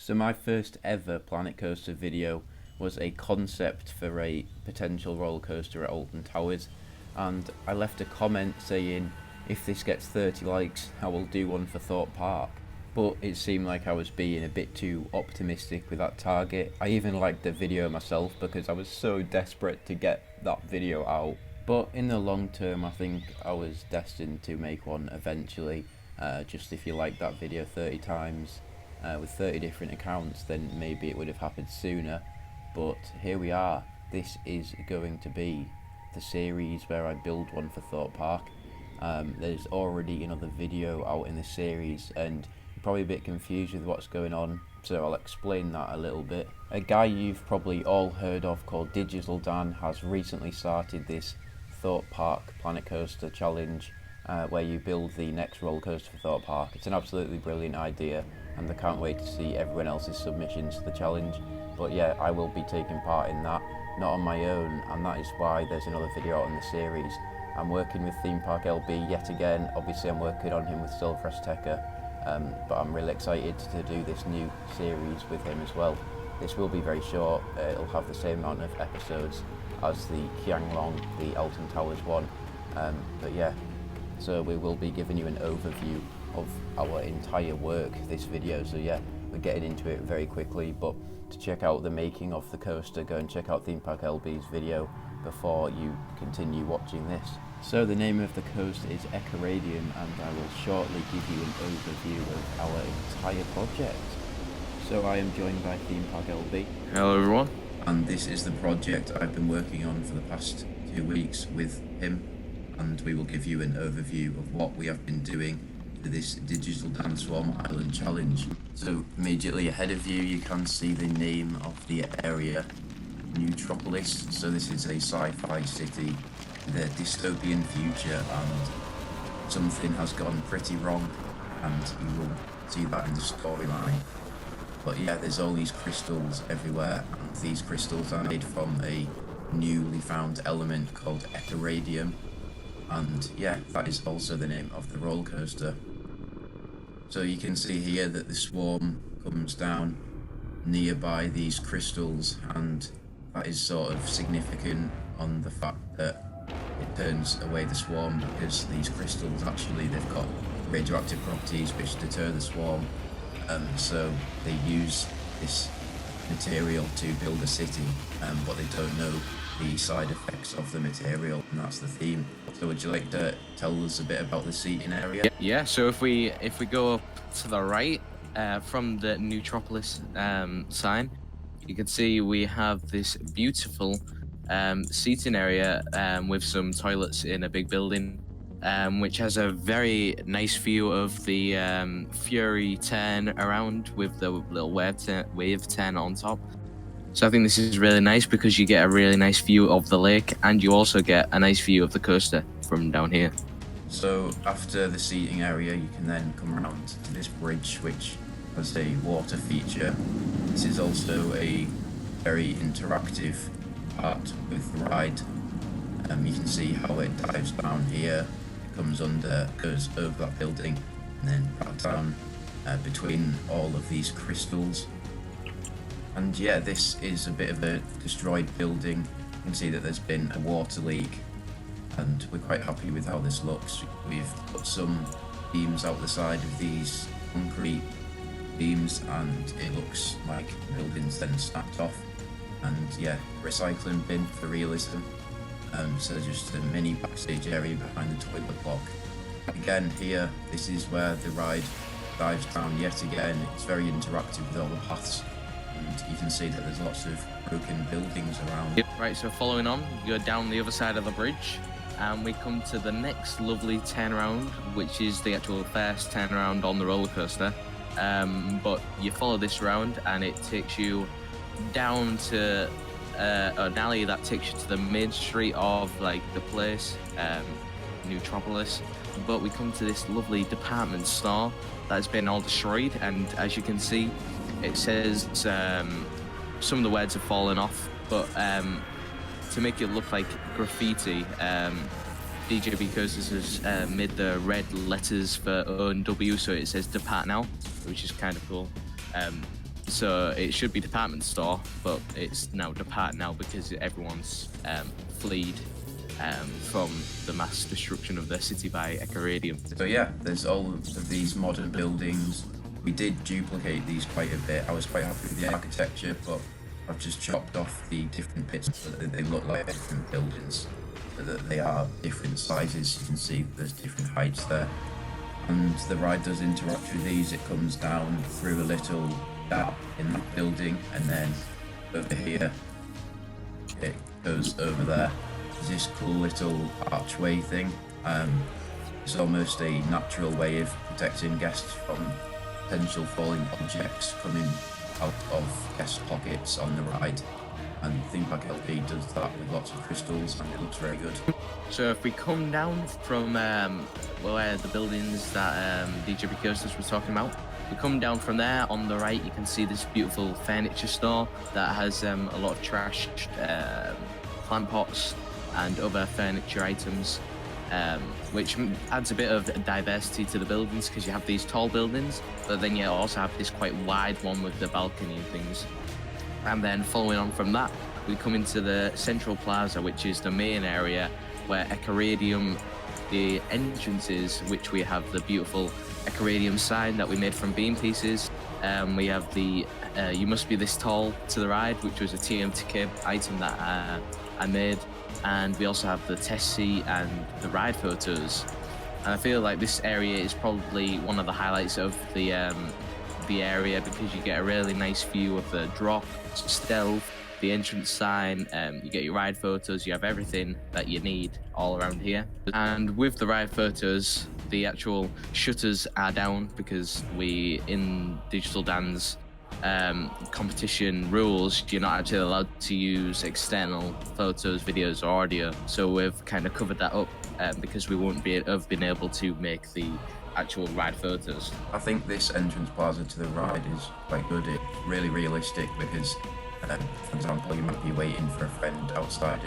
So my first ever Planet Coaster video was a concept for a potential roller coaster at Alton Towers, and I left a comment saying if this gets 30 likes I will do one for Thorpe Park. But it seemed like I was being a bit too optimistic with that target. I even liked the video myself because I was so desperate to get that video out. But in the long term I think I was destined to make one eventually. Just if you like that video 30 times with 30 different accounts, then maybe it would have happened sooner. But here we are. This is going to be the series where I build one for Thorpe Park. There's already another video out in the series and you're probably a bit confused with what's going on, so I'll explain that a little bit. A guy you've probably all heard of called DigitalDan has recently started this Thorpe Park Planet Coaster challenge where you build the next roller coaster for Thorpe Park. It's an absolutely brilliant idea and I can't wait to see everyone else's submissions to the challenge. But yeah, I will be taking part in that, not on my own, and that is why there's another video out in the series. I'm working with Theme Park LB yet again. Obviously I'm working on him with Silverest Tecker, but I'm really excited to do this new series with him as well. This will be very short. It'll have the same amount of episodes as the Kianglong, the Alton Towers one. But yeah, so we will be giving you an overview of our entire work this video. So yeah, we're getting into it very quickly, but to check out the making of the coaster, go and check out Theme Park LB's video before you continue watching this. So the name of the coaster is Ekaradium, and I will shortly give you an overview of our entire project. So I am joined by Theme Park LB. Hello everyone. And this is the project I've been working on for the past 2 weeks with him, and we will give you an overview of what we have been doing for this DigitalDan Swarm Island challenge. So immediately ahead of you, you can see the name of the area, Neutropolis. So this is a sci-fi city with a dystopian future, and something has gone pretty wrong, and you will see that in the storyline. But yeah, there's all these crystals everywhere, and these crystals are made from a newly found element called Ekaradium, and yeah, that is also the name of the roller coaster. So you can see here that the swarm comes down nearby these crystals, and that is sort of significant on the fact that it turns away the swarm, because these crystals actually, they've got radioactive properties which deter the swarm. So they use this material to build a city, but they don't know the side effects of the material, and that's the theme. So would you like to tell us a bit about the seating area? Yeah, so if we go up to the right from the Neutropolis sign, you can see we have this beautiful seating area with some toilets in a big building, which has a very nice view of the Fury 10 around with the little wave 10 on top. So I think this is really nice because you get a really nice view of the lake, and you also get a nice view of the coaster from down here. So after the seating area, you can then come around to this bridge which has a water feature. This is also a very interactive part with the ride. You can see how it dives down here, comes under, goes over that building, and then back down between all of these crystals. And yeah, this is a bit of a destroyed building. You can see that there's been a water leak, and we're quite happy with how this looks. We've put some beams out the side of these concrete beams, and it looks like the building's then snapped off. And yeah, recycling bin for realism. So just a mini backstage area behind the toilet block. Again here, this is where the ride dives down yet again. It's very interactive with all the paths, and you can see that there's lots of broken buildings around. Yep. Right, so following on, you go down the other side of the bridge, and we come to the next lovely turnaround, which is the actual first turnaround on the roller coaster. But you follow this round, and it takes you down to an alley that takes you to the main street of like the place, Neutropolis. But we come to this lovely department store that's been all destroyed, and as you can see, it says some of the words have fallen off, but to make it look like graffiti, DJB Coasters has made the red letters for O and W, so it says depart now, which is kind of cool. So it should be department store, but it's now depart now because everyone's fleed from the mass destruction of their city by Ekaradium. So yeah, there's all of these modern buildings. We did duplicate these quite a bit. I was quite happy with the architecture, but I've just chopped off the different bits so that they look like different buildings, so that they are different sizes. You can see there's different heights there. And the ride does interact with these. It comes down through a little gap in that building, and then over here it goes over there. There's this cool little archway thing. It's almost a natural way of protecting guests from potential falling objects coming out of guest pockets on the ride. And Theme Park LP does that with lots of crystals, and it looks very good. So if we come down from where the buildings that DJ Precursors was talking about, we come down from there, on the right you can see this beautiful furniture store that has a lot of trashed plant pots and other furniture items, which adds a bit of diversity to the buildings, because you have these tall buildings, but then you also have this quite wide one with the balcony and things. And then following on from that, we come into the Central Plaza, which is the main area where Ekaradium, the entrances, which we have the beautiful Ekaradium sign that we made from beam pieces. We have the You Must Be This Tall to the ride, which was a TMTK item that I made. And we also have the test seat and the ride photos. And I feel like this area is probably one of the highlights of the area, because you get a really nice view of the drop, stealth, the entrance sign, you get your ride photos, you have everything that you need all around here. And with the ride photos, the actual shutters are down because in DigitalDan's competition rules, you're not actually allowed to use external photos, videos, or audio. So we've kind of covered that up because we won't have been able to make the actual ride photos. I think this entrance plaza to the ride is quite good. It's really realistic because, for example, you might be waiting for a friend outside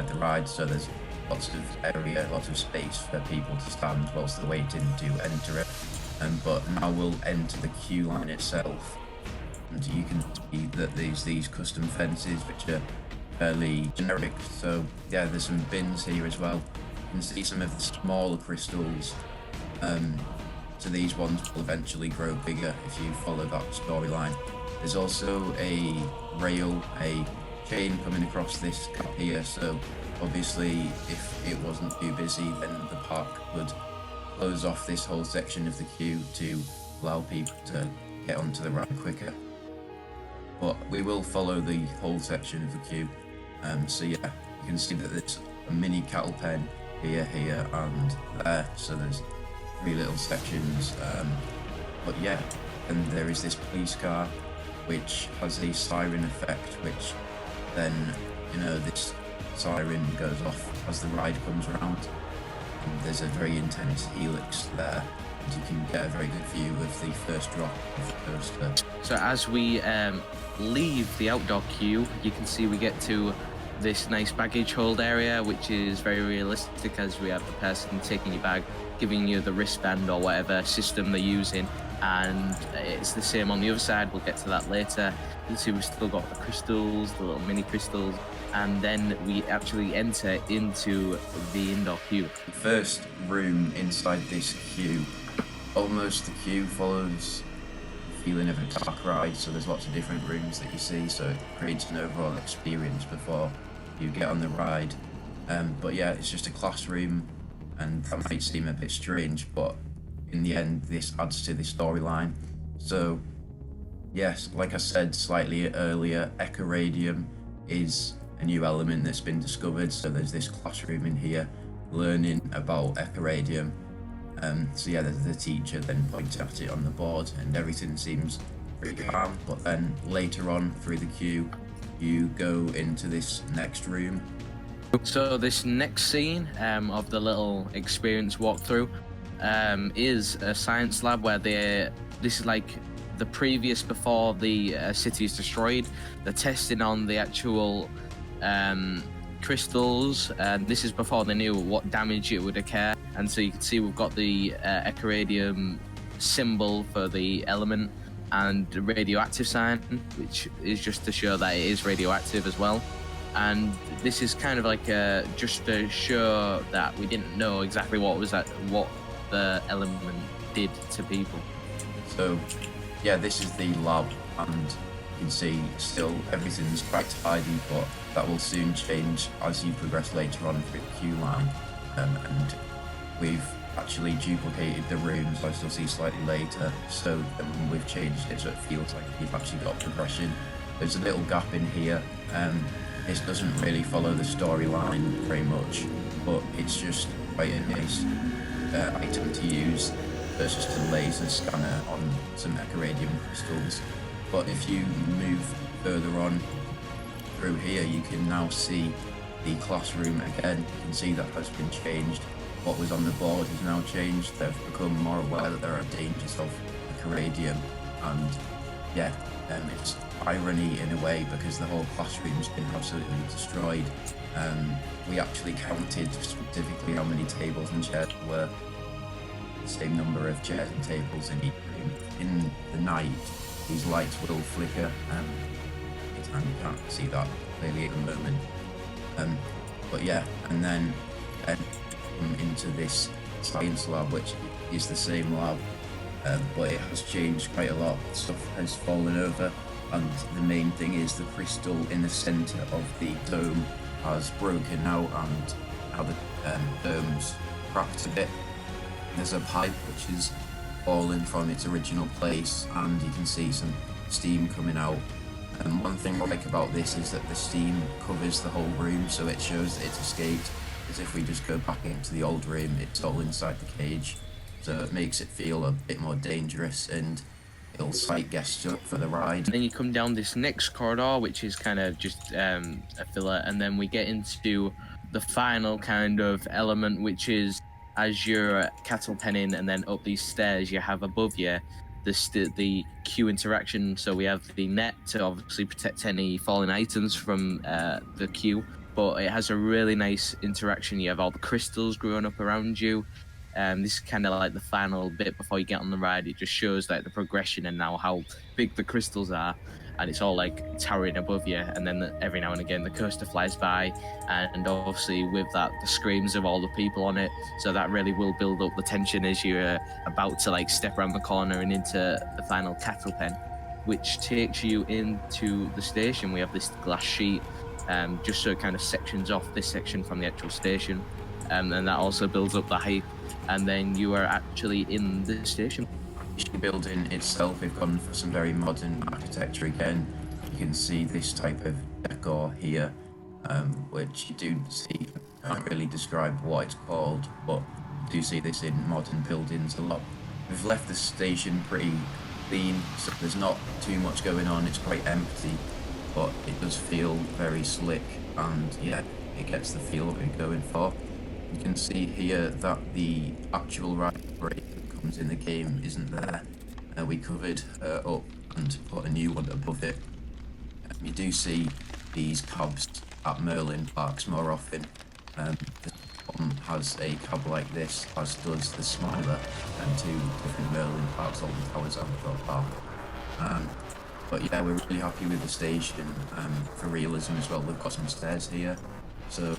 the ride, so there's lots of area, lots of space for people to stand whilst they're waiting to enter it. But now we'll enter the queue line itself, and you can see that there's these custom fences which are fairly generic. So yeah, there's some bins here as well. You can see some of the smaller crystals. So these ones will eventually grow bigger if you follow that storyline. There's also a rail, a chain coming across this gap here, so obviously if it wasn't too busy, then the park would close off this whole section of the queue to allow people to get onto the ride quicker. But we will follow the whole section of the queue. So yeah, you can see that there's a mini cattle pen here, and there, so there's 3 little sections. But yeah, and there is this police car which has a siren effect, which then, this siren goes off as the ride comes around. And there's a very intense helix there, and you can get a very good view of the first drop of the coaster. So as we leave the outdoor queue, you can see we get to this nice baggage hold area, which is very realistic, as we have the person taking your bag, giving you the wristband or whatever system they're using, and it's the same on the other side. We'll get to that later. You can see we've still got the crystals, the little mini crystals, and then we actually enter into the indoor queue. The first room inside this queue, almost the queue follows the feeling of a dark ride, so there's lots of different rooms that you see, so it creates an overall experience before you get on the ride. But yeah, it's just a classroom, and that might seem a bit strange, but in the end this adds to the storyline. So yes, like I said slightly earlier, Ekaradium is a new element that's been discovered, so there's this classroom in here learning about Ekaradium. So yeah, the teacher then points at it on the board, and everything seems pretty calm, but then later on through the queue you go into this next room. So this next scene of the little experience walkthrough is a science lab where this is like the previous, before the city is destroyed. They're testing on the actual crystals, and this is before they knew what damage it would occur. And so you can see we've got the Ekaradium symbol for the element and the radioactive sign, which is just to show that it is radioactive as well. And this is kind of like just to show that we didn't know exactly what the element did to people. So, yeah, this is the lab, and you can see still everything's quite tidy, but that will soon change as you progress later on through the queue line. And we've actually duplicated the rooms, as you'll see slightly later, so we've changed it so it feels like you've actually got progression. There's a little gap in here. This doesn't really follow the storyline very much, but it's just quite a nice item to use. There's just a laser scanner on some Ekaradium crystals. But if you move further on through here, you can now see the classroom again. You can see that has been changed. What was on the board has now changed. They've become more aware that there are dangers of Ekaradium, and yeah, it's irony in a way because the whole classroom's been absolutely destroyed. We actually counted specifically how many tables and chairs there were. The same number of chairs and tables in each room. In the night, these lights will flicker. You can't see that clearly at the moment. But yeah, and then come into this science lab, which is the same lab, but it has changed quite a lot. Stuff has fallen over, and the main thing is the crystal in the center of the dome has broken out, and now the dome's cracked a bit. There's a pipe which is fallen from its original place, and you can see some steam coming out. And one thing I like about this is that the steam covers the whole room, so it shows that it's escaped. As if we just go back into the old room, it's all inside the cage. So it makes it feel a bit more dangerous, and it'll sight guests up for the ride. And then you come down this next corridor, which is kind of just a filler, and then we get into the final kind of element, which is as you're cattle penning and then up these stairs, you have above you the queue interaction. So we have the net to obviously protect any falling items from the queue, but it has a really nice interaction. You have all the crystals growing up around you. This is kind of like the final bit before you get on the ride. It just shows like the progression and now how big the crystals are, and it's all like towering above you. And then every now and again the coaster flies by, and obviously with that the screams of all the people on it. So that really will build up the tension as you're about to like step around the corner and into the final cattle pen, which takes you into the station. We have this glass sheet, just so it kind of sections off this section from the actual station, and that also builds up the hype. And then you are actually in the station. The building itself, we've gone for some very modern architecture again. You can see this type of decor here, which you do see. I can't really describe what it's called, but you do see this in modern buildings a lot. We've left the station pretty clean, so there's not too much going on. It's quite empty, but it does feel very slick, and yeah, it gets the feel that we're going for. You can see here that the actual ride brake that comes in the game isn't there. We covered up and put a new one above it. You do see these cabs at Merlin parks more often. This one has a cab like this, as does the Smiler, and two different Merlin parks, Alton Towers and Thorpe Park. But yeah, we're really happy with the station. For realism as well, we've got some stairs here, so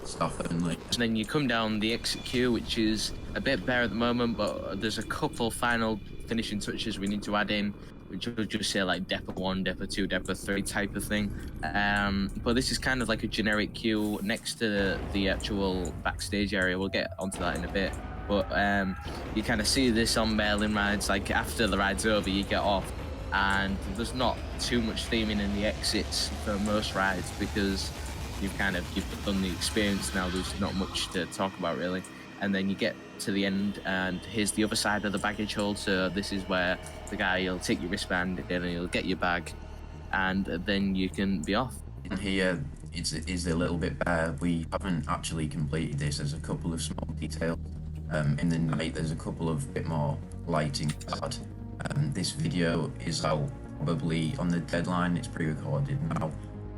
staff only. And then you come down the exit queue, which is a bit bare at the moment, but there's a couple final finishing touches we need to add in, which will just say like Depot 1, Depot 2, Depot 3 type of thing. But this is kind of like a generic queue next to the actual backstage area. We'll get onto that in a bit. But you kind of see this on Merlin rides, like after the ride's over, you get off, and there's not too much theming in the exits for most rides because you've done the experience now. There's not much to talk about really. And then you get to the end, and here's the other side of the baggage hold. So this is where the guy will take your wristband and he'll get your bag, and then you can be off. In here is a little bit bare. We haven't actually completed this. There's a couple of small details. In the night, there's a couple of bit more lighting to add. This video is out probably on the deadline. It's pre-recorded now.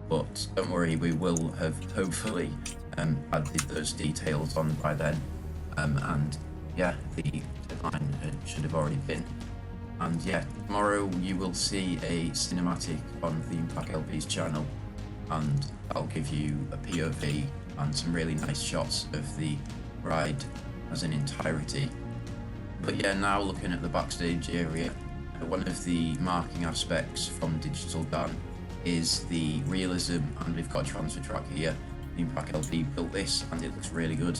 But don't worry, we will have hopefully added those details on by then. And yeah, the deadline should have already been. And yeah, tomorrow you will see a cinematic on Theme Park LP's channel, and I'll give you a POV and some really nice shots of the ride as an entirety. But yeah, now looking at the backstage area, one of the marking aspects from DigitalDan is the realism, and we've got a transfer track here. Theme Park LP built this and it looks really good.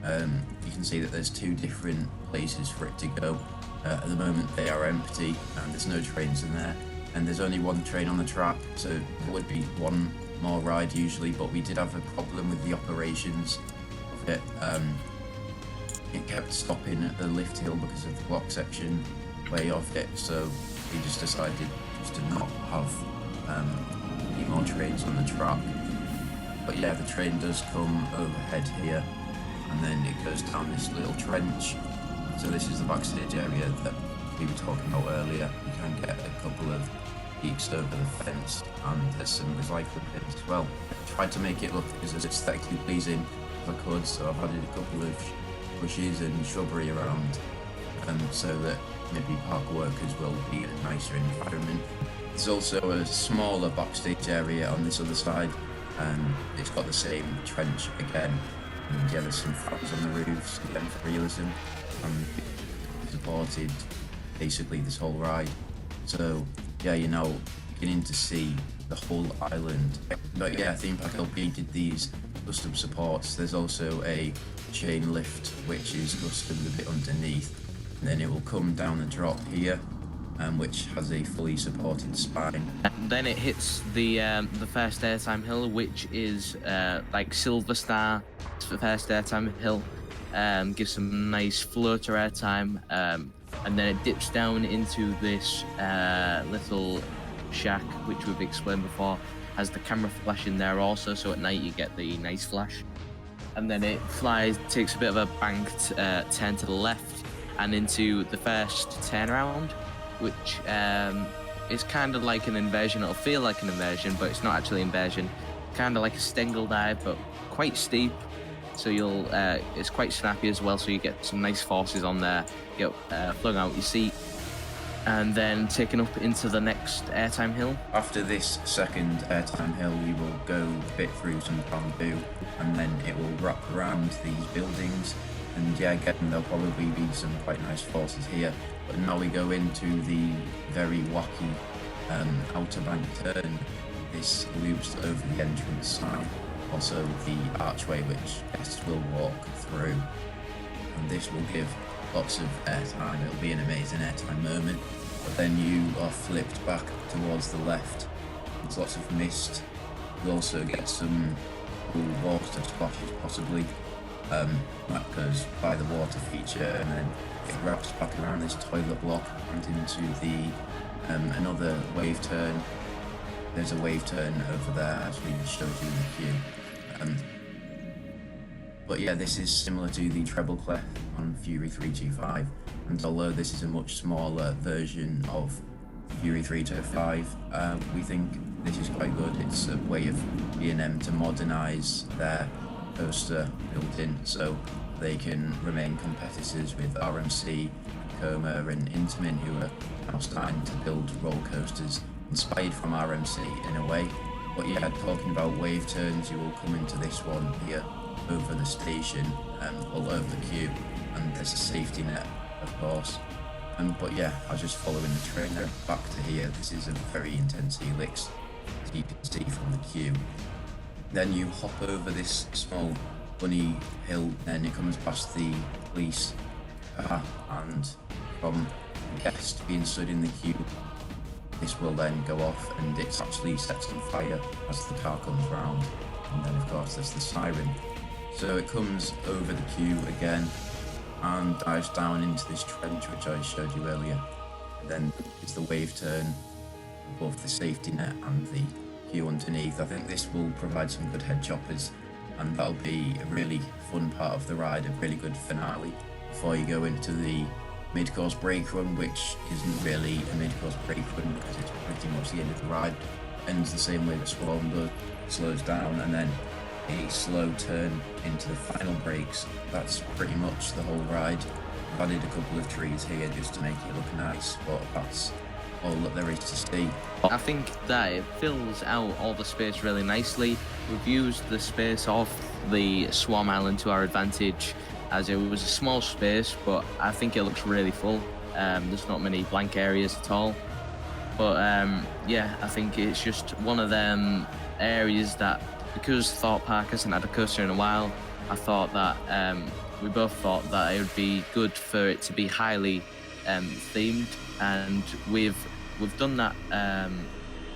You can see that there's two different places for it to go. At the moment they are empty and there's no trains in there, and there's only one train on the track, so there would be one more ride usually, but we did have a problem with the operations of it. It kept stopping at the lift hill because of the block section way of it, so we just decided just to not have any more trains on the track. But yeah, the train does come overhead here, and then it goes down this little trench. So this is the backstage area that we were talking about earlier. You can get a couple of peeks over the fence, and there's some recycling bins as well. I tried to make it look as aesthetically pleasing as I could, so I've added a couple of bushes and shrubbery around, so that maybe park workers will be in a nicer environment. There's also a smaller backstage area on this other side. It's got the same trench again, and yeah, there's some fans on the roofs again for realism, and supported basically this whole ride. So yeah, you're now beginning to see the whole island. But yeah, Theme Park LP did these custom supports. There's also a chain lift which is custom a bit underneath, and then it will come down the drop here, which has a fully supported spine. And then it hits the first Airtime Hill, which is like Silver Star for first Airtime Hill. Gives some nice floater airtime, and then it dips down into this little shack, which we've explained before, has the camera flash in there also, so at night you get the nice flash. And then it flies, takes a bit of a banked turn to the left and into the first turnaround, which is kind of like an inversion. It'll feel like an inversion, but it's not actually inversion. Kind of like a Stengel dive, but quite steep. So you'll, it's quite snappy as well, so you get some nice forces on there, get flung out your seat, and then taken up into the next Airtime Hill. After this second Airtime Hill, we will go a bit through some bamboo, and then it will wrap around these buildings. And yeah, again, there'll probably be some quite nice forces here. But now we go into the very wacky outer bank turn. This loops over the entrance sign, also the archway which guests will walk through. And this will give lots of airtime. It'll be an amazing airtime moment. But then you are flipped back towards the left. There's lots of mist. You'll also get some cool water splashes possibly. That goes by the water feature, and then it wraps back around this toilet block and into the another wave turn. There's a wave turn over there, as we showed you in the queue. But yeah, this is similar to the treble clef on Fury 325, and although this is a much smaller version of Fury 325, we think this is quite good. It's a way of B&M to modernise their coaster built-in, so they can remain competitors with RMC, Coma and Intamin, who are now starting to build roller coasters inspired from RMC in a way. But yeah, talking about wave turns, you will come into this one here over the station, all over the queue, and there's a safety net, of course. But yeah, I was just following the train there back to here. This is a very intense helix, as you can see from the queue. Then you hop over this small bunny hill, and it comes past the police car, and from the guest being stood in the queue, this will then go off, and it actually sets on fire as the car comes round. And then of course there's the siren. So it comes over the queue again and dives down into this trench which I showed you earlier. And then it's the wave turn above the safety net and the queue underneath. I think this will provide some good head choppers, and that'll be a really fun part of the ride, a really good finale before you go into the mid-course brake run, which isn't really a mid-course brake run because it's pretty much the end of the ride. Ends the same way that Swarm does, slows down, and then a slow turn into the final brakes. That's pretty much the whole ride. I've added a couple of trees here just to make it look nice, but that's all that there is to see. I think that it fills out all the space really nicely. We've used the space off the Swarm Island to our advantage, as it was a small space, but I think it looks really full. There's not many blank areas at all. But yeah, I think it's just one of them areas that, because Thought Park hasn't had a coaster in a while, I thought that we both thought that it would be good for it to be highly themed, and we've done that,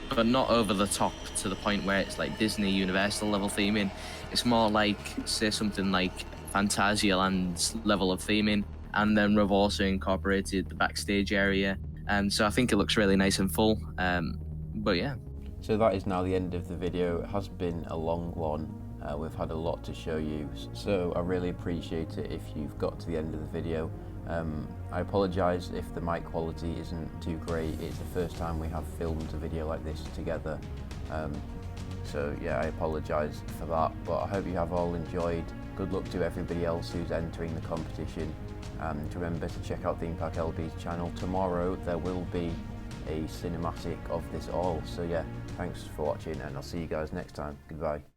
but not over the top to the point where it's like Disney Universal level theming. It's more like, say, something like Phantasialand's level of theming, and then we've also incorporated the backstage area, and so I think it looks really nice and full. But yeah. So that is now the end of the video. It has been a long one. We've had a lot to show you, so I really appreciate it if you've got to the end of the video. I apologise if the mic quality isn't too great. It's the first time we have filmed a video like this together, so yeah, I apologise for that, but I hope you have all enjoyed. Good luck to everybody else who's entering the competition, and remember to check out Theme Park LB's channel. Tomorrow there will be a cinematic of this all, so yeah, thanks for watching and I'll see you guys next time. Goodbye.